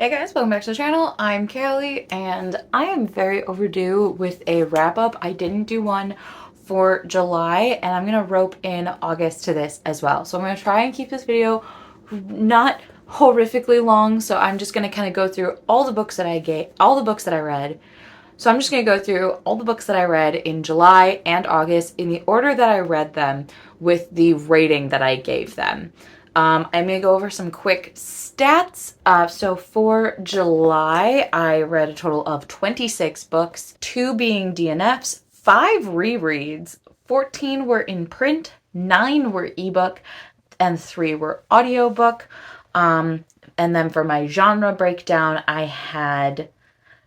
Hey guys, welcome back to the channel. I'm Kaylee and I am very overdue with a wrap up. I didn't do one for July and I'm gonna rope in August to this as well. So I'm gonna try and keep this video not horrifically long. So I'm just gonna kind of go through all the books that I read. So I'm just gonna go through all the books that I read in July and August in the order that I read them with the rating that I gave them. I'm going to go over some quick stats. So for July, I read a total of 26 books, 2 being DNFs, 5 rereads, 14 were in print, 9 were ebook, and 3 were audiobook. And then for my genre breakdown, I had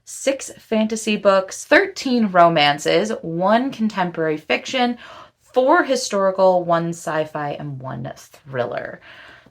6 fantasy books, 13 romances, 1 contemporary fiction, 4 historical, 1 sci-fi, and 1 thriller.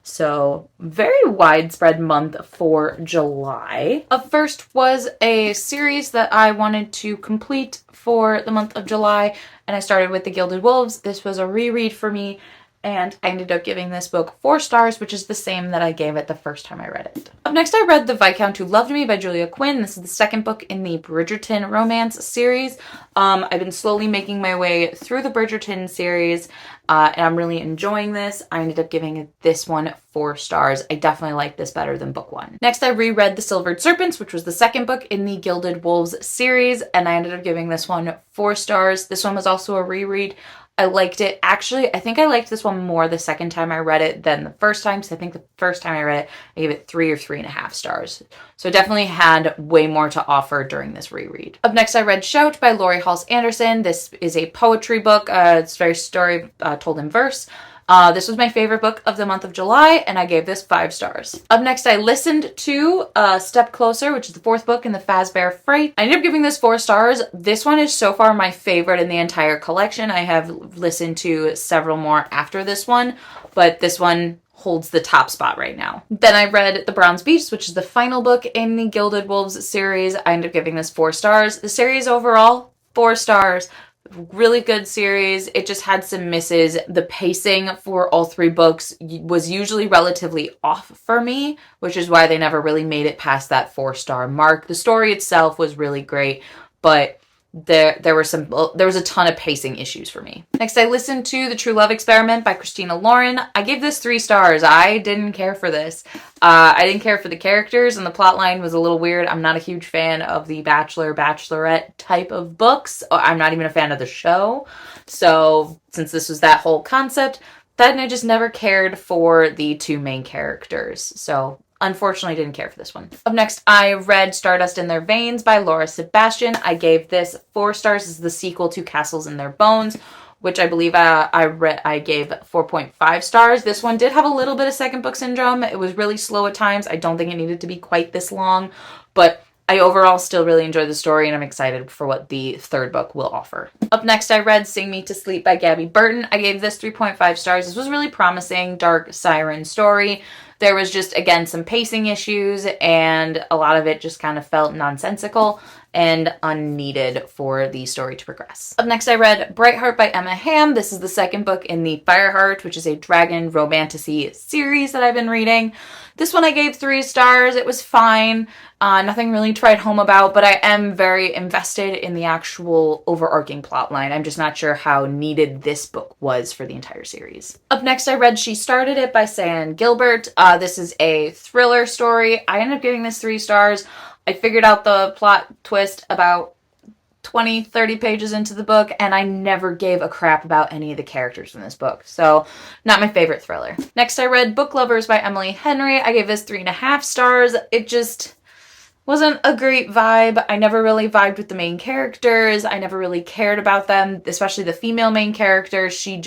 So very widespread month for July. Up first was a series that I wanted to complete for the month of July, and I started with The Gilded Wolves. This was a reread for me, and I ended up giving this book 4 stars, which is the same that I gave it the first time I read it. Up next, I read The Viscount Who Loved Me by Julia Quinn. This is the second book in the Bridgerton romance series. I've been slowly making my way through the Bridgerton series, and I'm really enjoying this. I ended up giving this one 4 stars. I definitely like this better than book 1. Next, I reread The Silvered Serpents, which was the second book in the Gilded Wolves series, and I ended up giving this one 4 stars. This one was also a reread. I liked it. Actually, I think I liked this one more the second time I read it than the first time, because I think the first time I read it, I gave it 3 or 3.5 stars. So it definitely had way more to offer during this reread. Up next, I read Shout by Laurie Halse Anderson. This is a poetry book. It's very story told in verse. This was my favorite book of the month of July, and I gave this 5 stars. Up next, I listened to Step Closer, which is the 4th book in the Fazbear Fright. I ended up giving this 4 stars. This one is so far my favorite in the entire collection. I have listened to several more after this one, but this one holds the top spot right now. Then I read The Bronze Beast, which is the final book in the Gilded Wolves series. I ended up giving this 4 stars. The series overall, 4 stars. Really good series. It just had some misses. The pacing for all 3 books was usually relatively off for me, which is why they never really made it past that 4-star mark. The story itself was really great, but there was a ton of pacing issues for me. Next, I listened to The True Love Experiment by Christina Lauren. I gave this 3 stars. I didn't care for this. I didn't care for the characters, and the plot line was a little weird. I'm not a huge fan of the Bachelor, Bachelorette type of books. I'm not even a fan of the show. So since this was that whole concept, then I just never cared for the 2 main characters. So unfortunately, didn't care for this one. Up next, I read Stardust in Their Veins by Laura Sebastian. I gave this 4 stars. This is the sequel to Castles in Their Bones, which I believe I gave 4.5 stars. This one did have a little bit of second book syndrome. It was really slow at times. I don't think it needed to be quite this long, but I overall still really enjoyed the story, and I'm excited for what the 3rd book will offer. Up next, I read Sing Me to Sleep by Gabby Burton. I gave this 3.5 stars. This was really promising, dark siren story. There was just, again, some pacing issues, and a lot of it just kind of felt nonsensical and unneeded for the story to progress. Up next, I read Brightheart by Emma Hamm. This is the 2nd book in the Fireheart, which is a dragon romantasy series that I've been reading. This one I gave 3 stars. It was fine. Nothing really to write home about, but I am very invested in the actual overarching plot line. I'm just not sure how needed this book was for the entire series. Up next, I read She Started It by Cyan Gilbert. This is a thriller story. I ended up giving this 3 stars. I figured out the plot twist about 20, 30 pages into the book, and I never gave a crap about any of the characters in this book. So, not my favorite thriller. Next, I read Book Lovers by Emily Henry. I gave this 3.5 stars. It just wasn't a great vibe. I never really vibed with the main characters. I never really cared about them, especially the female main character. She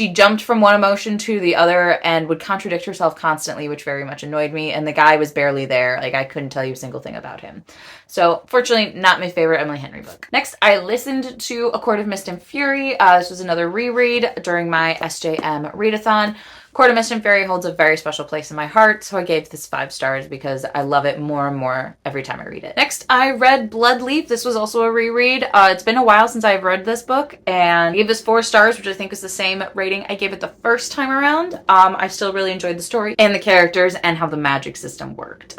jumped from one emotion to the other and would contradict herself constantly, which very much annoyed me. And the guy was barely there. Like, I couldn't tell you a single thing about him. So, fortunately, not my favorite Emily Henry book. Next, I listened to A Court of Mist and Fury. This was another reread during my SJM readathon. Court of Mist and Fury holds a very special place in my heart, so I gave this 5 stars because I love it more and more every time I read it. Next, I read Bloodleaf. This was also a reread. It's been a while since I've read this book, and I gave this 4 stars, which I think is the same rating I gave it the first time around. I still really enjoyed the story and the characters and how the magic system worked.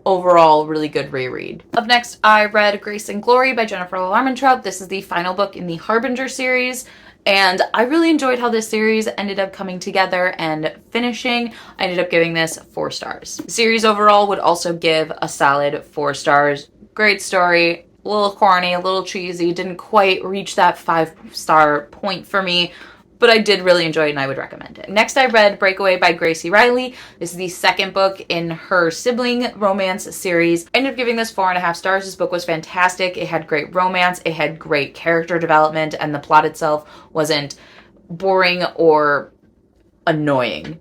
Overall, really good reread. Up next, I read Grace and Glory by Jennifer Armentrout. This is the final book in the Harbinger series. And I really enjoyed how this series ended up coming together and finishing. I ended up giving this 4 stars. The series overall would also give a solid 4 stars. Great story, a little corny, a little cheesy, didn't quite reach that 5-star point for me, but I did really enjoy it and I would recommend it. Next, I read Breakaway by Gracie Riley. This is the second book in her sibling romance series. I ended up giving this 4.5 stars. This book was fantastic. It had great romance. It had great character development, and the plot itself wasn't boring or annoying.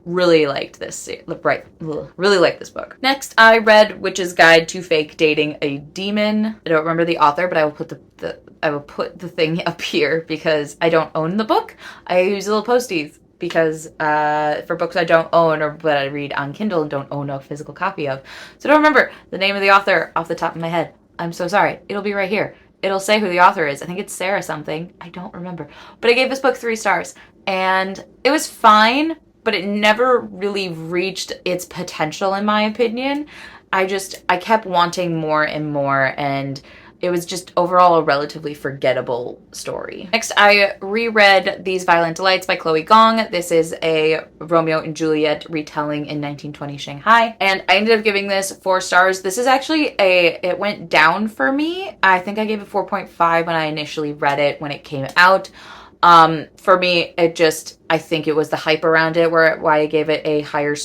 Really liked this. Really liked this book. Next, I read Witch's Guide to Fake Dating a Demon. I don't remember the author, but I will put the thing up here because I don't own the book. I use little posties because for books I don't own or that I read on Kindle and don't own a physical copy of. So I don't remember the name of the author off the top of my head. I'm so sorry. It'll be right here. It'll say who the author is. I think it's Sarah something. I don't remember. But I gave this book 3 stars. And it was fine, but it never really reached its potential in my opinion. I kept wanting more and more, and it was just overall a relatively forgettable story. Next, I reread These Violent Delights by Chloe Gong. This is a Romeo and Juliet retelling in 1920 Shanghai, and I ended up giving this 4 stars. This is actually it went down for me. I think I gave it 4.5 when I initially read it when it came out. For me, I think it was the hype around it why I gave it a higher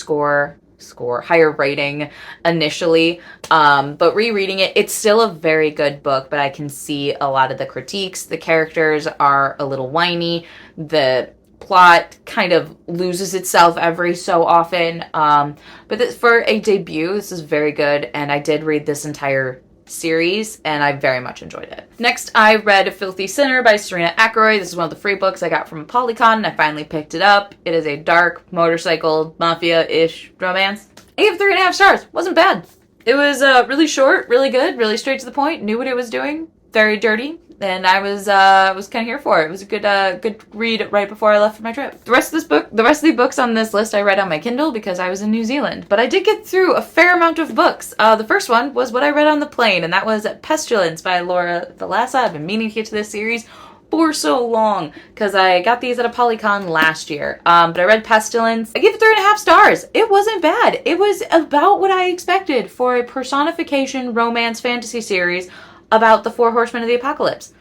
higher rating initially. But rereading it, it's still a very good book, but I can see a lot of the critiques. The characters are a little whiny. The plot kind of loses itself every so often. But for a debut, this is very good, and I did read this entire series and I very much enjoyed it. Next, I read Filthy Sinner by Serena Ackroyd. This is one of the free books I got from Polycon and I finally picked it up. It is a dark motorcycle mafia-ish romance. I gave it 3.5 stars. Wasn't bad. It was really short, really good, really straight to the point, knew what it was doing, very dirty, and I was kind of here for it. It was a good read right before I left for my trip. The rest of the books on this list I read on my Kindle because I was in New Zealand. But I did get through a fair amount of books. The first one was what I read on the plane, and that was Pestilence by Laura Thalassa. I've been meaning to get to this series for so long because I got these at a Polycon last year. But I read Pestilence. I gave it 3.5 stars. It wasn't bad. It was about what I expected for a personification romance fantasy series about the 4 horsemen of the apocalypse.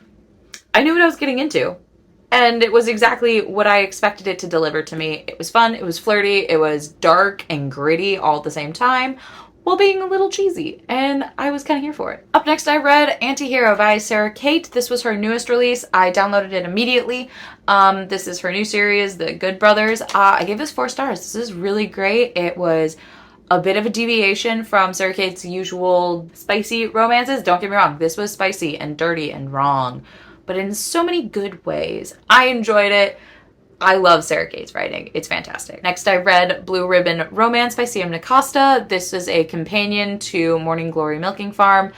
I knew what I was getting into, and it was exactly what I expected it to deliver to me. It was fun, it was flirty, it was dark and gritty all at the same time, while being a little cheesy, and I was kind of here for it. Up next, I read Antihero by Sarah Kate. This was her newest release. I downloaded it immediately. This is her new series, The Good Brothers. I gave this 4 stars. This is really great. It was a bit of a deviation from Sarah Kate's usual spicy romances. Don't get me wrong, this was spicy and dirty and wrong, but in so many good ways. I enjoyed it. I love Sarah Kate's writing. It's fantastic. Next, I read Blue Ribbon Romance by C.M. Nacosta. This is a companion to Morning Glory Milking Farm.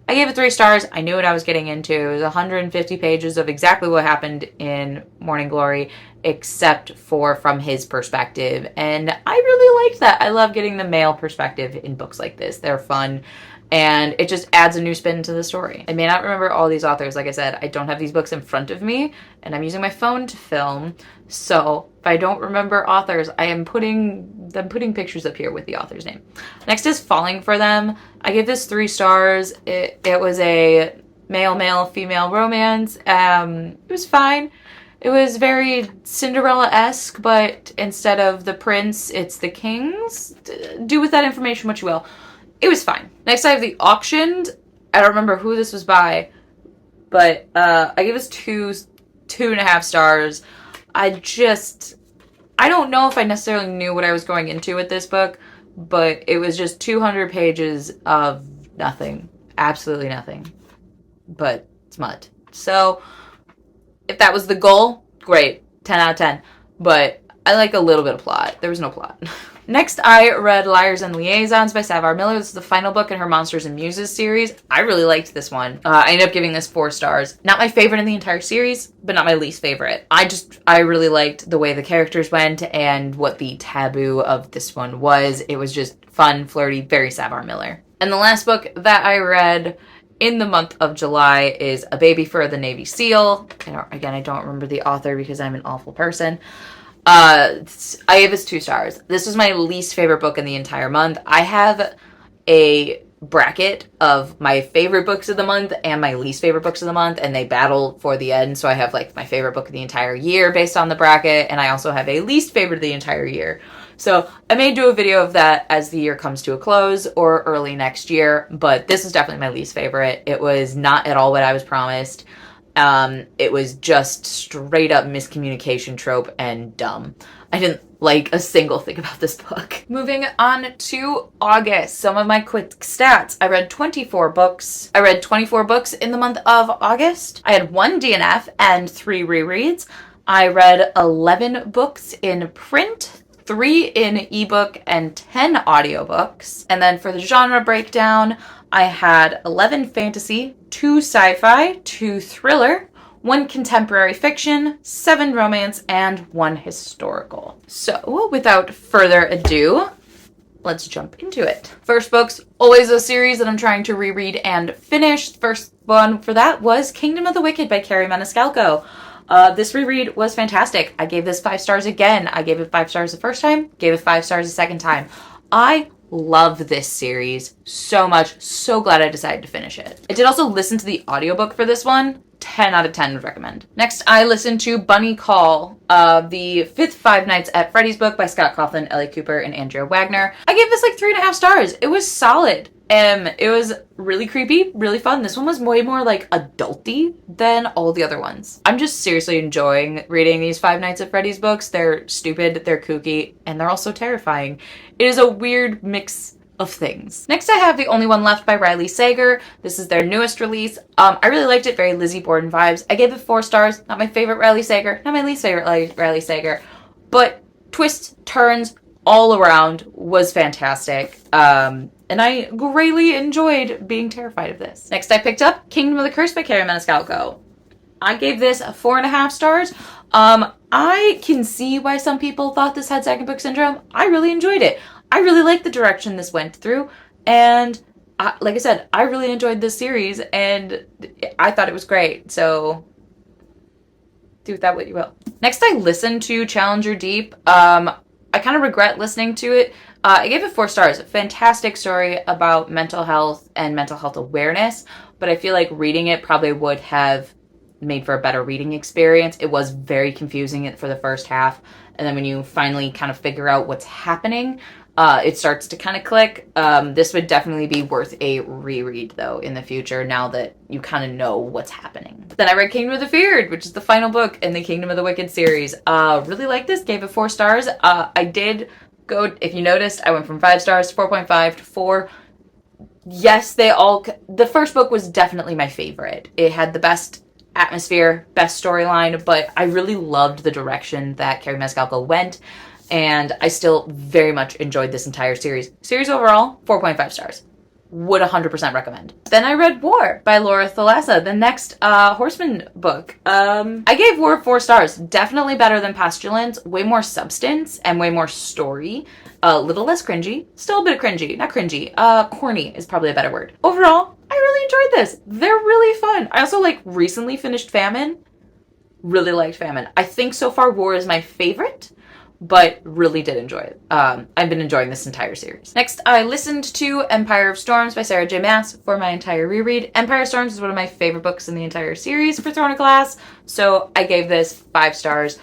I gave it 3 stars. I knew what I was getting into. It was 150 pages of exactly what happened in Morning Glory, except for from his perspective. And I really liked that. I love getting the male perspective in books like this. They're fun. And it just adds a new spin to the story. I may not remember all these authors. Like I said, I don't have these books in front of me, and I'm using my phone to film. So if I don't remember authors, I'm putting pictures up here with the author's name. Next is Falling for Them. I gave this 3 stars. It was a male, female romance. It was fine. It was very Cinderella-esque, but instead of the prince, it's the kings. Do with that information what you will. It was fine. Next, I have The Auctioned. I don't remember who this was by, but I gave this 2.5 stars. I don't know if I necessarily knew what I was going into with this book, but it was just 200 pages of nothing. Absolutely nothing. But smut. So, if that was the goal, great. 10 out of 10. But I like a little bit of plot. There was no plot. Next, I read Liars and Liaisons by Savar Miller. This is the final book in her Monsters and Muses series. I really liked this one. I ended up giving this 4 stars. Not my favorite in the entire series, but not my least favorite. I really liked the way the characters went and what the taboo of this one was. It was just fun, flirty, very Savar Miller. And the last book that I read in the month of July is A Baby for the Navy SEAL. I don't remember the author because I'm an awful person. I gave this 2 stars. This was my least favorite book in the entire month. I have a bracket of my favorite books of the month and my least favorite books of the month, and they battle for the end. So I have like my favorite book of the entire year based on the bracket, and I also have a least favorite of the entire year. So I may do a video of that as the year comes to a close or early next year, but this is definitely my least favorite. It was not at all what I was promised. It was just straight up miscommunication trope and dumb. I didn't like a single thing about this book. Moving on to August, some of my quick stats. I read 24 books. I read 24 books in the month of August. I had 1 DNF and 3 rereads. I read 11 books in print, 3 in ebook, and 10 audiobooks. And then for the genre breakdown, I had 11 fantasy, 2 sci-fi, 2 thriller, 1 contemporary fiction, 7 romance, and 1 historical. So, without further ado, let's jump into it. First book's always a series that I'm trying to reread and finish. First one for that was Kingdom of the Wicked by Kerri Maniscalco. This reread was fantastic. I gave this 5 stars again. I gave it 5 stars the first time, gave it 5 stars the second time. I love this series so much. So glad I decided to finish it. I did also listen to the audiobook for this one. 10 out of 10 would recommend. Next, I listened to Bunny Call, the 5th Five Nights at Freddy's book by Scott Cawthon, Ellie Cooper, and Andrea Wagner. I gave this like 3.5 stars. It was solid. It was really creepy, really fun. This one was way more like adulty than all the other ones. I'm just seriously enjoying reading these Five Nights at Freddy's books. They're stupid, they're kooky, and they're also terrifying. It is a weird mix of things. Next, I have The Only One Left by Riley Sager. This is their newest release. I really liked it, very Lizzie Borden vibes. I gave it 4 stars. Not my favorite Riley Sager, not my least favorite Riley Sager, but twists, turns, all around was fantastic. And I greatly enjoyed being terrified of this. Next, I picked up Kingdom of the Curse by Kerri Maniscalco. I gave this 4.5 stars. I can see why some people thought this had second book syndrome. I really enjoyed it. I really liked the direction this went through. And like I said, I really enjoyed this series and I thought it was great. So do with that what you will. Next, I listened to Challenger Deep. I kind of regret listening to it. I gave it 4 stars. A fantastic story about mental health and mental health awareness, but I feel like reading it probably would have made for a better reading experience. It was very confusing for the first half, and then when you finally kind of figure out what's happening, it starts to kind of click. This would definitely be worth a reread, though, in the future, now that you kind of know what's happening. Then I read Kingdom of the Feared, which is the final book in the Kingdom of the Wicked series. Really liked this, gave it 4 stars. I did go, if you noticed, I went from 5 stars to 4.5 to 4. Yes, the first book was definitely my favorite. It had the best atmosphere, best storyline, but I really loved the direction that Kerri Maniscalco went, and I still very much enjoyed this entire series. Series overall, 4.5 stars. Would 100% recommend. Then I read War by Laura Thalassa, the next Horseman book. I gave War 4 stars. Definitely better than Pestilence. Way more substance and way more story. A little less cringy. Still a bit of cringy. Not cringy. Corny is probably a better word. Overall, I really enjoyed this. They're really fun. I also recently finished Famine. Really liked Famine. I think so far War is my favorite, but really did enjoy it. I've been enjoying this entire series. Next, I listened to Empire of Storms by Sarah J. Maas for my entire reread. Empire of Storms is one of my favorite books in the entire series for Throne of Glass, so I gave this 5 stars.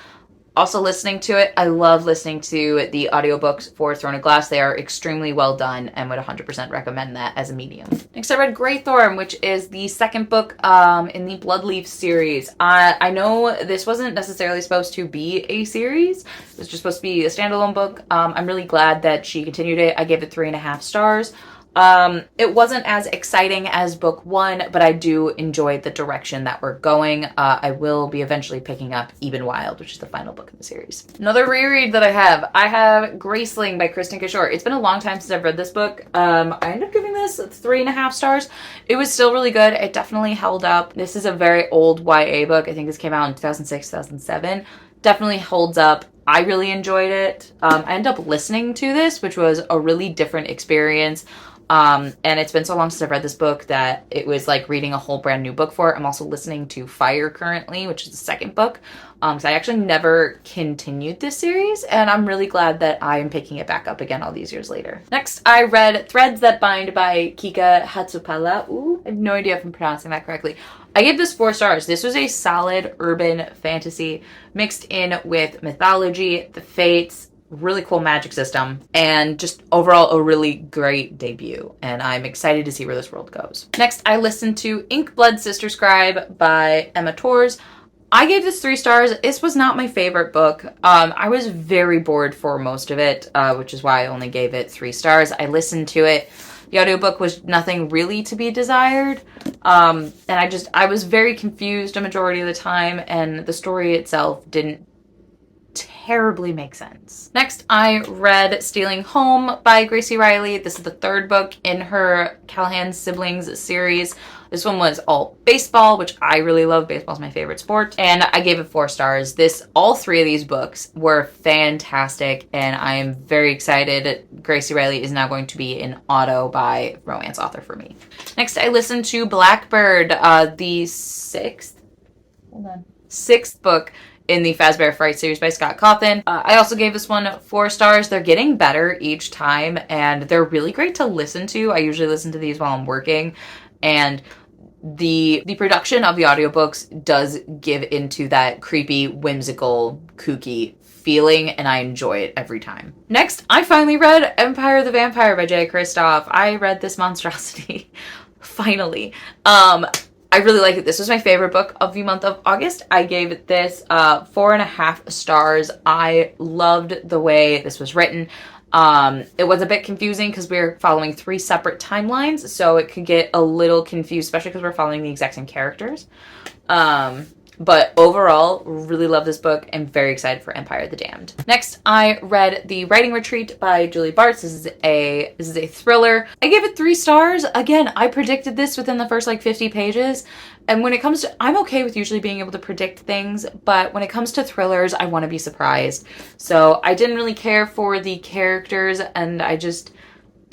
Also listening to it, I love listening to the audiobooks for Throne of Glass. They are extremely well done and would 100% recommend that as a medium. Next, I read Greythorn, which is the second book in the Bloodleaf series. I know this wasn't necessarily supposed to be a series. It was just supposed to be a standalone book. I'm really glad that she continued it. I gave it 3.5 stars. It wasn't as exciting as book one, but I do enjoy the direction that we're going. I will be eventually picking up Eben Wild, which is the final book in the series. Another reread that I have Graceling by Kristen Kishore. It's been a long time since I've read this book. I ended up giving this 3.5 stars. It was still really good. It definitely held up. This is a very old YA book. I think this came out in 2006, 2007. Definitely holds up. I really enjoyed it. I ended up listening to this, which was a really different experience. And it's been so long since I've read this book that it was like reading a whole brand new book for it. I'm also listening to Fire currently, which is the second book. Because I actually never continued this series, and I'm really glad that I am picking it back up again all these years later. Next, I read Threads That Bind by Kika Hatsupala. Ooh, I have no idea if I'm pronouncing that correctly. I gave this 4 stars. This was a solid urban fantasy mixed in with mythology, the fates, really cool magic system, and just overall a really great debut, and I'm excited to see where this world goes. Next, I listened to Ink Blood Sister Scribe by Emma Torres. I gave this 3 stars. This was not my favorite book. I was very bored for most of it, which is why I only gave it 3 stars. I listened to it. The audiobook was nothing really to be desired. And I was very confused a majority of the time, and the story itself didn't terribly make sense. Next, I read Stealing Home by Gracie Riley. This is the 3rd book in her Callahan Siblings series. This one was all baseball, which I really love. Baseball's my favorite sport. And I gave it 4 stars. All 3 of these books were fantastic, and I am very excited. Gracie Riley is now going to be an auto by romance author for me. Next, I listened to Blackbird, the 6th book in the Fazbear Fright series by Scott Cawthon. I also gave this one 4 stars. They're getting better each time, and they're really great to listen to. I usually listen to these while I'm working, and the production of the audiobooks does give into that creepy, whimsical, kooky feeling, and I enjoy it every time. Next, I finally read Empire the Vampire by Jay Kristoff. I read this monstrosity. Finally. I really like it. This was my favorite book of the month of August. I gave this 4.5 stars. I loved the way this was written. It was a bit confusing because we were following 3 separate timelines, so it could get a little confused, especially because we're following the exact same characters. But overall, really love this book. I'm very excited for Empire the Damned. Next, I read The Writing Retreat by Julie Bartz. This is a thriller. I gave it 3 stars. Again, I predicted this within the first 50 pages. And when it comes to, I'm okay with usually being able to predict things, but when it comes to thrillers, I want to be surprised. So I didn't really care for the characters, and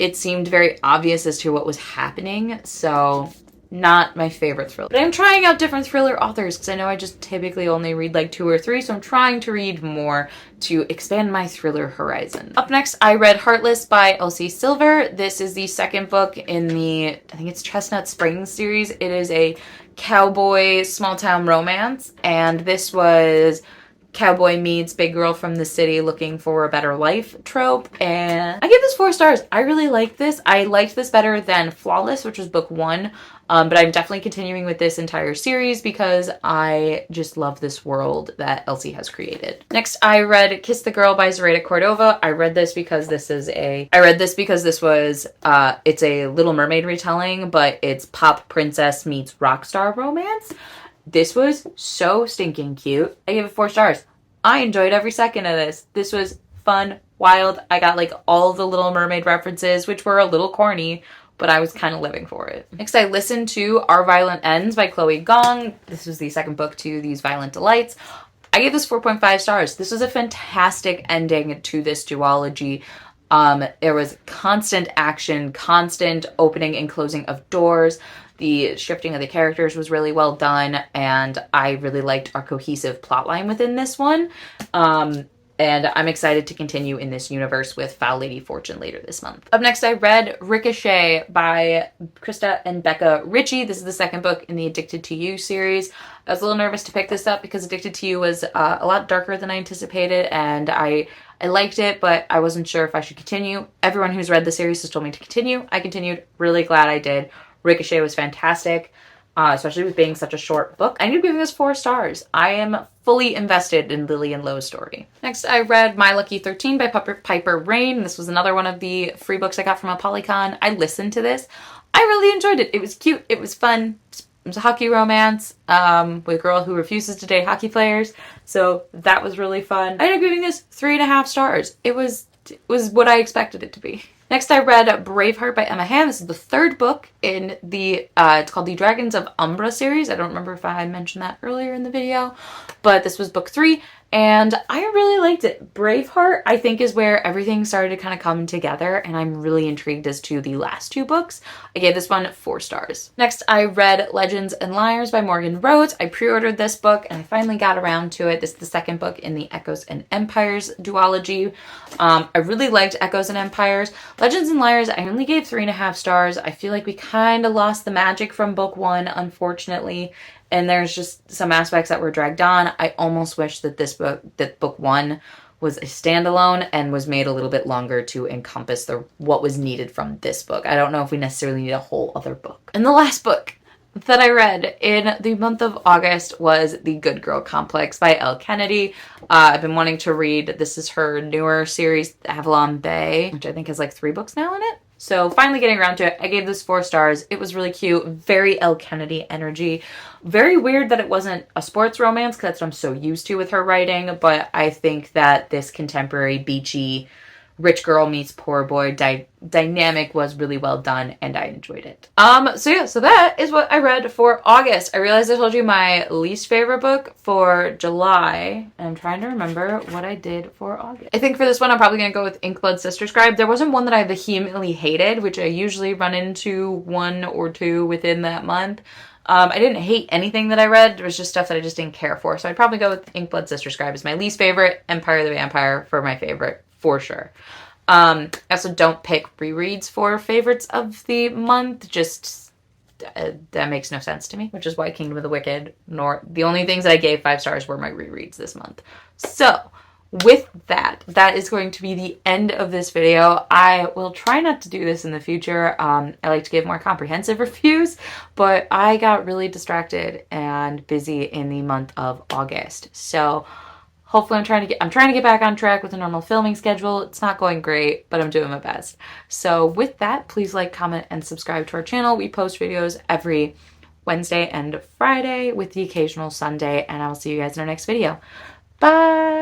it seemed very obvious as to what was happening. So not my favorite thriller. But I'm trying out different thriller authors because I know I just typically only read 2 or 3, so I'm trying to read more to expand my thriller horizon. Up next, I read Heartless by Elsie Silver. This is the 2nd book in the, I think it's Chestnut Springs series. It is a cowboy small town romance, and this was cowboy meets big girl from the city looking for a better life trope, and I give this 4 stars. I really like this. I liked this better than Flawless, which was book 1, but I'm definitely continuing with this entire series because I just love this world that Elsie has created. Next, I read Kiss the Girl by Zoraida Cordova. I read this because this was it's a Little Mermaid retelling, but it's pop princess meets rock star romance. This was so stinking cute. I gave it 4 stars. I enjoyed every second of this. This was fun, wild. I got all the Little Mermaid references, which were a little corny, but I was kind of living for it. Next, I listened to Our Violent Ends by Chloe Gong. This was the 2nd book to These Violent Delights. I gave this 4.5 stars. This was a fantastic ending to this duology. There was constant action, constant opening and closing of doors. The shifting of the characters was really well done, and I really liked our cohesive plotline within this one. And I'm excited to continue in this universe with Foul Lady Fortune later this month. Up next, I read Ricochet by Krista and Becca Ritchie. This is the 2nd book in the Addicted to You series. I was a little nervous to pick this up because Addicted to You was a lot darker than I anticipated, and I liked it, but I wasn't sure if I should continue. Everyone who's read the series has told me to continue. I continued. Really glad I did. Ricochet was fantastic. especially with being such a short book. I ended up giving this 4 stars. I am fully invested in Lily and Lo's story. Next, I read My Lucky 13 by Piper Rain. This was another one of the free books I got from a Polycon. I listened to this. I really enjoyed it. It was cute. It was fun. It was a hockey romance with a girl who refuses to date hockey players. So that was really fun. I ended up giving this 3.5 stars. It was what I expected it to be. Next, I read Braveheart by Emma Hand. This is the 3rd book in the, it's called the Dragons of Umbra series. I don't remember if I mentioned that earlier in the video, but this was book 3, and I really liked it. Braveheart, I think, is where everything started to kind of come together, and I'm really intrigued as to the last 2 books. I gave this one 4 stars. Next, I read Legends and Lyres by Morgan Rhodes. I pre-ordered this book, and I finally got around to it. This is the 2nd book in the Echoes and Empires duology. I really liked Echoes and Empires. Legends and Lyres, I only gave 3.5 stars. I feel like we kind of lost the magic from book 1, unfortunately, and there's just some aspects that were dragged on. I almost wish that book 1 was a standalone and was made a little bit longer to encompass what was needed from this book. I don't know if we necessarily need a whole other book. And the last book that I read in the month of August was The Good Girl Complex by Elle Kennedy. I've been wanting to read, this is her newer series, Avalon Bay, which I think has like 3 books now in it. So finally getting around to it, I gave this 4 stars. It was really cute, very Elle Kennedy energy. Very weird that it wasn't a sports romance, because that's what I'm so used to with her writing, but I think that this contemporary beachy rich girl meets poor boy dynamic was really well done, and I enjoyed it. So that is what I read for August. I realized I told you my least favorite book for July, and I'm trying to remember what I did for August. I think for this one, I'm probably gonna go with Inkblood Sister Scribe. There wasn't one that I vehemently hated, which I usually run into 1 or 2 within that month. I didn't hate anything that I read. There was just stuff that I just didn't care for. So I'd probably go with Inkblood Sister Scribe as my least favorite, Empire the Vampire for my favorite, for sure. I also don't pick rereads for favorites of the month. Just that makes no sense to me, which is why Kingdom of the Wicked, the only things that I gave 5 stars were my rereads this month. So with that is going to be the end of this video. I will try not to do this in the future. I like to give more comprehensive reviews, but I got really distracted and busy in the month of August. So hopefully I'm trying to get back on track with a normal filming schedule. It's not going great, but I'm doing my best. So with that, please like, comment, and subscribe to our channel. We post videos every Wednesday and Friday with the occasional Sunday, and I will see you guys in our next video. Bye!